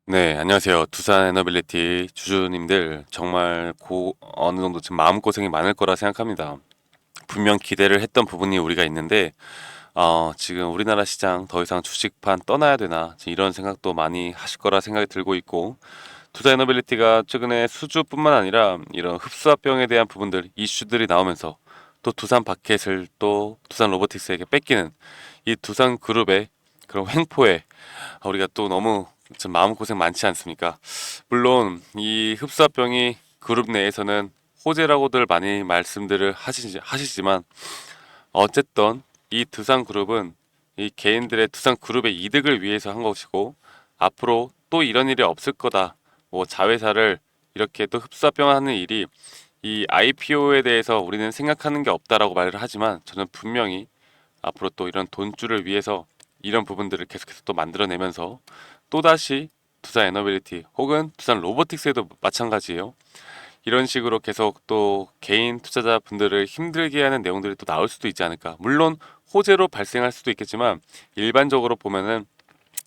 네, 안녕하세요. 두산 에너빌리티 주주님들 정말 어느 정도 지금 마음고생이 많을 거라 생각합니다. 분명 기대를 했던 부분이 우리가 있는데 지금 우리나라 시장 더 이상 주식판 떠나야 되나 지금 이런 생각도 많이 하실 거라 생각이 들고 있고, 두산 에너빌리티가 최근에 수주뿐만 아니라 이런 흡수합병에 대한 부분들 이슈들이 나오면서 또 두산 바켓을 또 두산 로보틱스에게 뺏기는 이 두산 그룹의 그런 횡포에 우리가 또 너무 좀 마음고생 많지 않습니까? 물론 이 흡사병이 그룹 내에서는 호재라고들 많이 말씀들을 하시지만 어쨌든 이 두산 그룹은 이 개인들의 두산 그룹의 이득을 위해서 한 것이고, 앞으로 또 이런 일이 없을 거다. 뭐 자회사를 이렇게 또 흡사병하는 일이 이 IPO에 대해서 우리는 생각하는 게 없다라고 말을 하지만, 저는 분명히 앞으로 또 이런 돈줄을 위해서 이런 부분들을 계속해서 또 만들어내면서 또다시 두산 에너빌리티 혹은 두산 로보틱스에도 마찬가지예요. 이런 식으로 계속 또 개인 투자자분들을 힘들게 하는 내용들이 또 나올 수도 있지 않을까. 물론 호재로 발생할 수도 있겠지만 일반적으로 보면은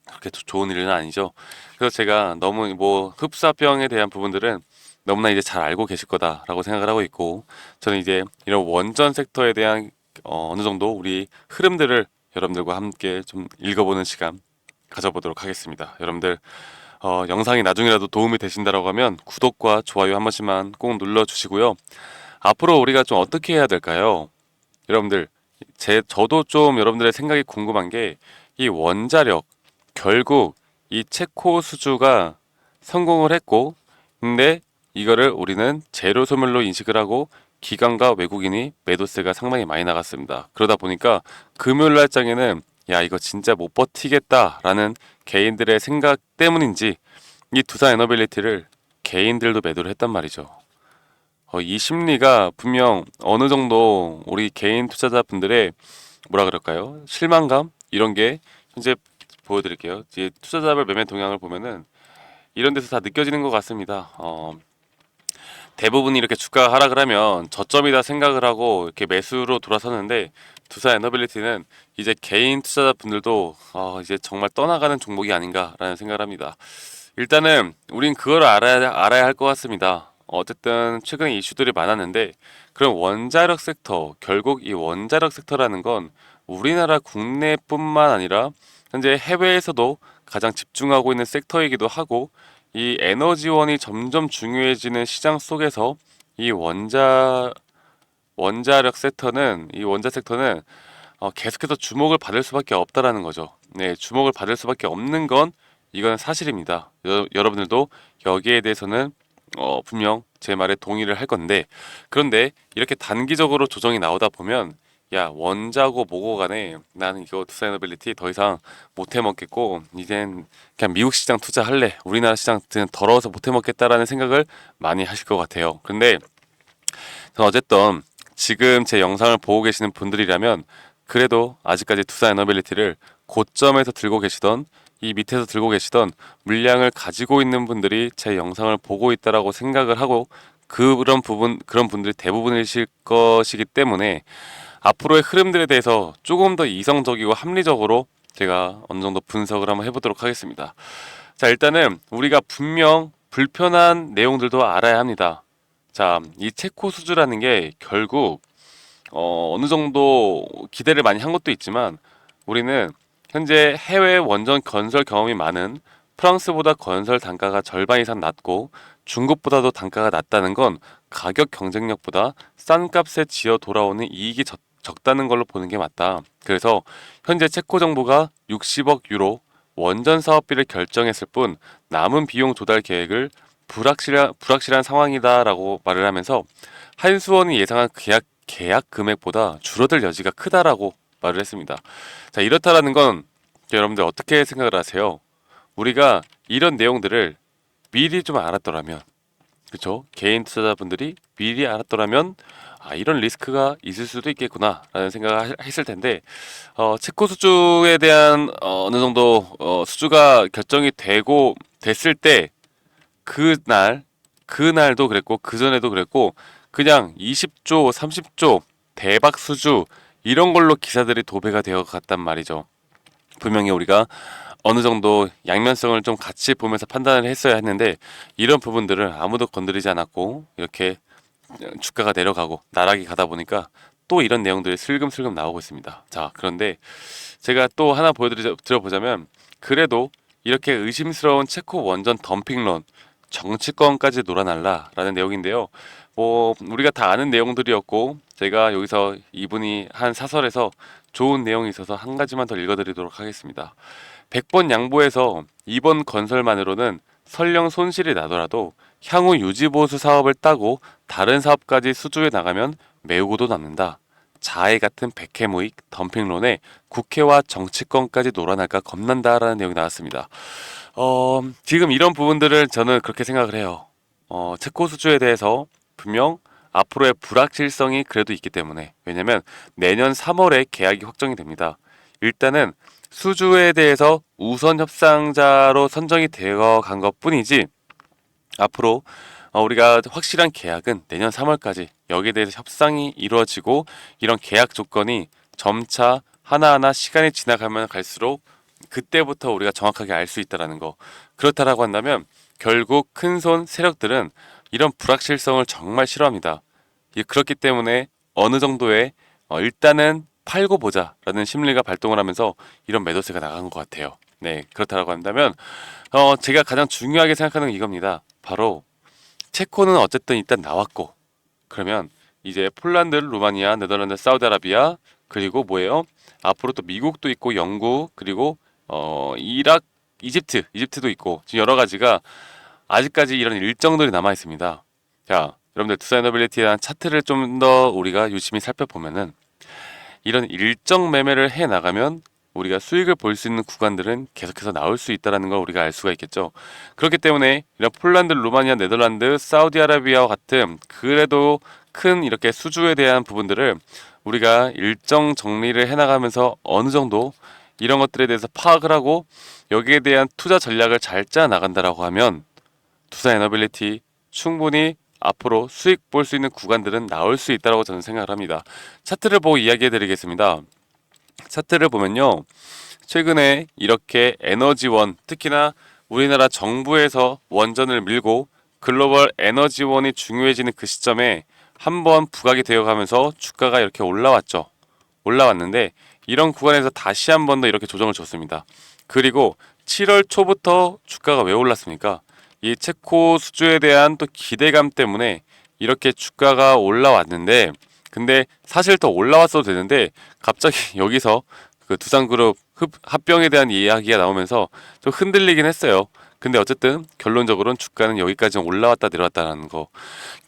그렇게 좋은 일은 아니죠. 그래서 제가 너무 뭐 흡사병에 대한 부분들은 너무나 이제 잘 알고 계실 거다라고 생각을 하고 있고, 저는 이제 이런 원전 섹터에 대한 어느 정도 우리 흐름들을 여러분들과 함께 좀 읽어보는 시간 가져보도록 하겠습니다. 여러분들 영상이 나중이라도 도움이 되신다라고 하면 구독과 좋아요 한 번씩만 꼭 눌러주시고요. 앞으로 우리가 좀 어떻게 해야 될까요? 여러분들, 저도 좀 여러분들의 생각이 궁금한 게, 이 원자력 결국 이 체코 수주가 성공을 했고, 근데 이거를 우리는 제로 소멸로 인식을 하고 기관과 외국인이 매도세가 상당히 많이 나갔습니다. 그러다 보니까 금요일 날장에는 야, 이거 진짜 못 버티겠다라는 개인들의 생각 때문인지 이 두산 에너빌리티를 개인들도 매도를 했단 말이죠. 이 심리가 분명 어느 정도 우리 개인 투자자분들의 뭐라 그럴까요? 실망감 이런 게 현재 보여드릴게요. 이제 투자자별 매매 동향을 보면은 이런 데서 다 느껴지는 것 같습니다. 대부분이 이렇게 주가가 하락을 하면 저점이다 생각을 하고 이렇게 매수로 돌아서는데, 두산 에너빌리티는 이제 개인 투자자분들도 이제 정말 떠나가는 종목이 아닌가라는 생각을 합니다. 일단은 우린 그걸 알아야 할 것 같습니다. 어쨌든 최근에 이슈들이 많았는데, 그럼 원자력 섹터, 결국 이 원자력 섹터라는 건 우리나라 국내뿐만 아니라 현재 해외에서도 가장 집중하고 있는 섹터이기도 하고, 이 에너지원이 점점 중요해지는 시장 속에서 이 원자력 섹터는 이 원자 섹터는 계속해서 주목을 받을 수밖에 없다라는 거죠. 네, 주목을 받을 수밖에 없는 건 이건 사실입니다. 여러분들도 여기에 대해서는 분명 제 말에 동의를 할 건데, 그런데 이렇게 단기적으로 조정이 나오다 보면 야, 원자고 뭐고 간에 나는 이거 투자이너빌리티 더 이상 못 해먹겠고 이젠 그냥 미국 시장 투자할래, 우리나라 시장 더러워서 못 해먹겠다라는 생각을 많이 하실 것 같아요. 근데 저는 어쨌든 지금 제 영상을 보고 계시는 분들이라면 그래도 아직까지 투자 에너빌리티를 고점에서 들고 계시던 이 밑에서 들고 계시던 물량을 가지고 있는 분들이 제 영상을 보고 있다라고 생각을 하고, 그런 분들이 대부분이실 것이기 때문에 앞으로의 흐름들에 대해서 조금 더 이성적이고 합리적으로 제가 어느 정도 분석을 한번 해보도록 하겠습니다. 자, 일단은 우리가 분명 불편한 내용들도 알아야 합니다. 자, 이 체코 수주라는 게 결국 어느 정도 기대를 많이 한 것도 있지만, 우리는 현재 해외 원전 건설 경험이 많은 프랑스보다 건설 단가가 절반 이상 낮고 중국보다도 단가가 낮다는 건 가격 경쟁력보다 싼 값에 지어 돌아오는 이익이 적다는 걸로 보는 게 맞다. 그래서 현재 체코 정부가 60억 유로 원전 사업비를 결정했을 뿐 남은 비용 조달 계획을 불확실한 상황이다라고 말을 하면서 한수원이 예상한 계약 금액보다 줄어들 여지가 크다라고 말을 했습니다. 자, 이렇다라는 건 여러분들 어떻게 생각을 하세요? 우리가 이런 내용들을 미리 좀 알았더라면, 그렇죠? 개인 투자자분들이 미리 알았더라면 이런 리스크가 있을 수도 있겠구나라는 생각을 했을 텐데, 체코 수주에 대한 어느 정도 수주가 결정이 되고 됐을 때 그날 그날도 그랬고 그전에도 그랬고 그냥 20조, 30조 대박 수주 이런 걸로 기사들이 도배가 되어 갔단 말이죠. 분명히 우리가 어느 정도 양면성을 좀 같이 보면서 판단을 했어야 했는데 이런 부분들을 아무도 건드리지 않았고 이렇게 주가가 내려가고 나락이 가다 보니까 또 이런 내용들이 슬금슬금 나오고 있습니다. 자, 그런데 제가 또 하나 보여드려보자면 그래도 이렇게 의심스러운 체코 원전 덤핑론 정치권까지 놀아날라라는 내용인데요. 뭐 우리가 다 아는 내용들이었고 제가 여기서 이분이 한 사설에서 좋은 내용이 있어서 한 가지만 더 읽어드리도록 하겠습니다. 100번 양보해서 이번 건설만으로는 설령 손실이 나더라도 향후 유지보수 사업을 따고 다른 사업까지 수주해 나가면 메우고도 남는다. 자해 같은 백해무익 덤핑론에 국회와 정치권까지 놀아날까 겁난다라는 내용이 나왔습니다. 지금 이런 부분들을 저는 그렇게 생각을 해요. 체코 수주에 대해서 분명 앞으로의 불확실성이 그래도 있기 때문에 왜냐면 내년 3월에 계약이 확정이 됩니다. 일단은 수주에 대해서 우선 협상자로 선정이 되어 간 것뿐이지 앞으로 우리가 확실한 계약은 내년 3월까지 여기에 대해서 협상이 이루어지고 이런 계약 조건이 점차 하나하나 시간이 지나가면 갈수록 그때부터 우리가 정확하게 알 수 있다라는 거. 그렇다라고 한다면 결국 큰손 세력들은 이런 불확실성을 정말 싫어합니다. 그렇기 때문에 어느 정도의 일단은 팔고 보자라는 심리가 발동을 하면서 이런 매도세가 나간 것 같아요. 네, 그렇다라고 한다면 제가 가장 중요하게 생각하는 건 이겁니다. 바로 체코는 어쨌든 일단 나왔고 그러면 이제 폴란드, 루마니아, 네덜란드, 사우디아라비아 그리고 뭐예요? 앞으로 또 미국도 있고 영국 그리고 이락, 이집트도 있고 지금 여러 가지가 아직까지 이런 일정들이 남아 있습니다. 자, 여러분들 투자이너빌리티에 대한 차트를 좀 더 우리가 유심히 살펴보면은 이런 일정 매매를 해 나가면 우리가 수익을 볼 수 있는 구간들은 계속해서 나올 수 있다는 걸 우리가 알 수가 있겠죠. 그렇기 때문에 이런 폴란드, 루마니아, 네덜란드, 사우디아라비아와 같은 그래도 큰 이렇게 수주에 대한 부분들을 우리가 일정 정리를 해 나가면서 어느 정도 이런 것들에 대해서 파악을 하고 여기에 대한 투자 전략을 잘 짜 나간다라고 하면 투자 에너빌리티 충분히 앞으로 수익 볼 수 있는 구간들은 나올 수 있다고 저는 생각을 합니다. 차트를 보고 이야기해 드리겠습니다. 차트를 보면요. 최근에 이렇게 에너지원, 특히나 우리나라 정부에서 원전을 밀고 글로벌 에너지원이 중요해지는 그 시점에 한번 부각이 되어 가면서 주가가 이렇게 올라왔죠. 올라왔는데 이런 구간에서 다시 한 번 더 이렇게 조정을 줬습니다. 그리고 7월 초부터 주가가 왜 올랐습니까? 이 체코 수주에 대한 또 기대감 때문에 이렇게 주가가 올라왔는데 근데 사실 더 올라왔어도 되는데 갑자기 여기서 그 두산그룹 합병에 대한 이야기가 나오면서 좀 흔들리긴 했어요. 근데 어쨌든 결론적으로는 주가는 여기까지 올라왔다 내려왔다는 거.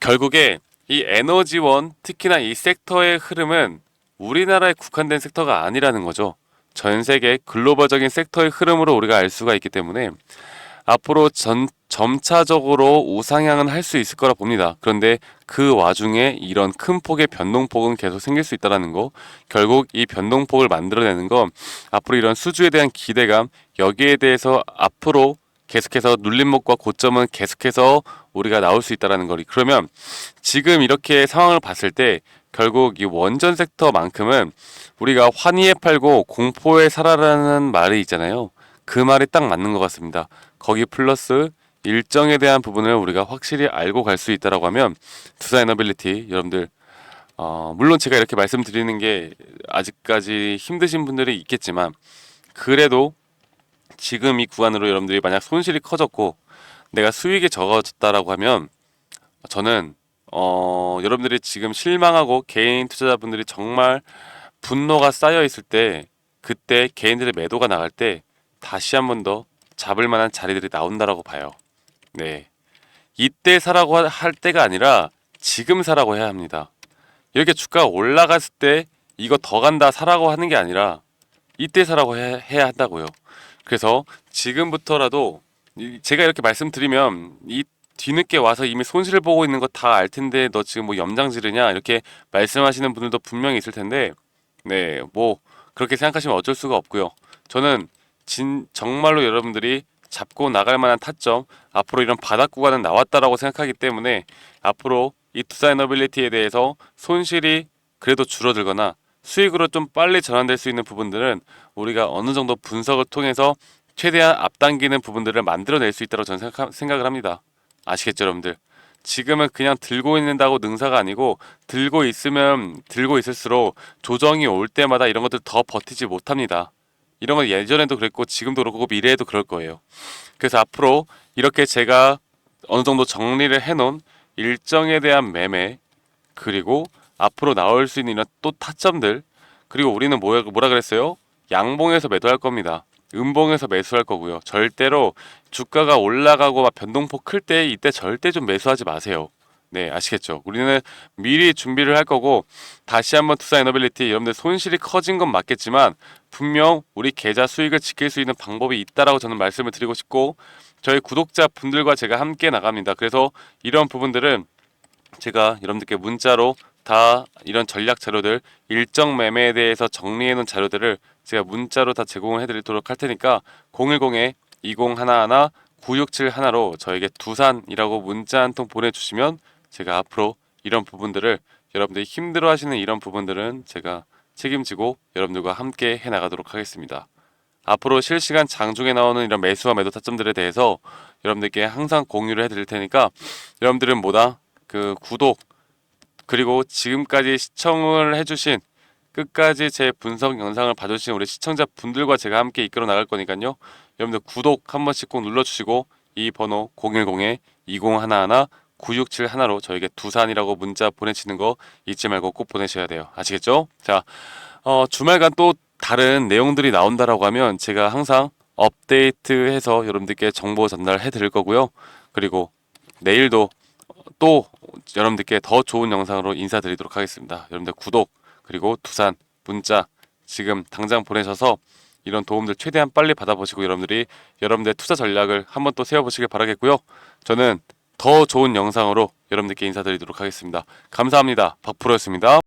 결국에 이 에너지원 특히나 이 섹터의 흐름은 우리나라에 국한된 섹터가 아니라는 거죠. 전 세계 글로벌적인 섹터의 흐름으로 우리가 알 수가 있기 때문에 앞으로 점차적으로 우상향은 할 수 있을 거라 봅니다. 그런데 그 와중에 이런 큰 폭의 변동폭은 계속 생길 수 있다는 거. 결국 이 변동폭을 만들어내는 건 앞으로 이런 수주에 대한 기대감, 여기에 대해서 앞으로 계속해서 눌림목과 고점은 계속해서 우리가 나올 수 있다는 거리. 그러면 지금 이렇게 상황을 봤을 때 결국 이 원전 섹터만큼은 우리가 환희에 팔고 공포에 살아라는 말이 있잖아요. 그 말이 딱 맞는 것 같습니다. 거기 플러스 일정에 대한 부분을 우리가 확실히 알고 갈 수 있다라고 하면 투자 에너빌리티 여러분들 물론 제가 이렇게 말씀드리는 게 아직까지 힘드신 분들이 있겠지만 그래도 지금 이 구간으로 여러분들이 만약 손실이 커졌고 내가 수익이 적어졌다라고 하면 저는 여러분들이 지금 실망하고 개인 투자자분들이 정말 분노가 쌓여 있을 때 그때 개인들의 매도가 나갈 때 다시 한 번 더 잡을 만한 자리들이 나온다라고 봐요. 네. 이때 사라고 할 때가 아니라 지금 사라고 해야 합니다. 이렇게 주가가 올라갔을 때 이거 더 간다 사라고 하는 게 아니라 이때 사라고 해야 한다고요. 그래서 지금부터라도 제가 이렇게 말씀드리면 이 뒤늦게 와서 이미 손실을 보고 있는 거 다 알 텐데 너 지금 뭐 염장 지르냐 이렇게 말씀하시는 분들도 분명히 있을 텐데 네, 뭐 그렇게 생각하시면 어쩔 수가 없고요. 저는 정말로 여러분들이 잡고 나갈 만한 타점 앞으로 이런 바닥 구간은 나왔다라고 생각하기 때문에 앞으로 이 투자 에너빌리티에 대해서 손실이 그래도 줄어들거나 수익으로 좀 빨리 전환될 수 있는 부분들은 우리가 어느 정도 분석을 통해서 최대한 앞당기는 부분들을 만들어낼 수 있다고 저는 생각을 합니다. 아시겠죠, 여러분들? 지금은 그냥 들고 있는다고 능사가 아니고 들고 있으면 들고 있을수록 조정이 올 때마다 이런 것들 더 버티지 못합니다. 이런 건 예전에도 그랬고 지금도 그렇고 미래에도 그럴 거예요. 그래서 앞으로 이렇게 제가 어느 정도 정리를 해놓은 일정에 대한 매매, 그리고 앞으로 나올 수 있는 이런 또 타점들, 그리고 우리는 뭐라 그랬어요? 양봉에서 매도할 겁니다. 음봉에서 매수할 거고요. 절대로 주가가 올라가고 막 변동폭 클 때 이때 절대 좀 매수하지 마세요. 네, 아시겠죠? 우리는 미리 준비를 할 거고, 다시 한번 투자 에너빌리티 여러분들 손실이 커진 건 맞겠지만 분명 우리 계좌 수익을 지킬 수 있는 방법이 있다라고 저는 말씀을 드리고 싶고, 저희 구독자 분들과 제가 함께 나갑니다. 그래서 이런 부분들은 제가 여러분들께 문자로 다 이런 전략 자료들, 일정 매매에 대해서 정리해 놓은 자료들을 제가 문자로 다 제공을 해드리도록 할 테니까 010-2011-9671로 저에게 두산이라고 문자 한 통 보내주시면 제가 앞으로 이런 부분들을, 여러분들이 힘들어하시는 이런 부분들은 제가 책임지고 여러분들과 함께 해나가도록 하겠습니다. 앞으로 실시간 장중에 나오는 이런 매수와 매도 타점들에 대해서 여러분들께 항상 공유를 해드릴 테니까, 여러분들은 뭐다? 그 구독, 그리고 지금까지 시청을 해주신, 끝까지 제 분석 영상을 봐주신 우리 시청자 분들과 제가 함께 이끌어 나갈 거니까요. 여러분들 구독 한 번씩 꼭 눌러주시고 이 번호 010-2011-9671로 저에게 두산이라고 문자 보내시는 거 잊지 말고 꼭 보내셔야 돼요. 아시겠죠? 자, 주말간 또 다른 내용들이 나온다라고 하면 제가 항상 업데이트해서 여러분들께 정보 전달해 드릴 거고요. 그리고 내일도 또 여러분들께 더 좋은 영상으로 인사드리도록 하겠습니다. 여러분들 구독, 그리고 두산 문자 지금 당장 보내셔서 이런 도움들 최대한 빨리 받아보시고 여러분들의 투자 전략을 한번 또 세워보시길 바라겠고요. 저는 더 좋은 영상으로 여러분들께 인사드리도록 하겠습니다. 감사합니다. 박프로였습니다.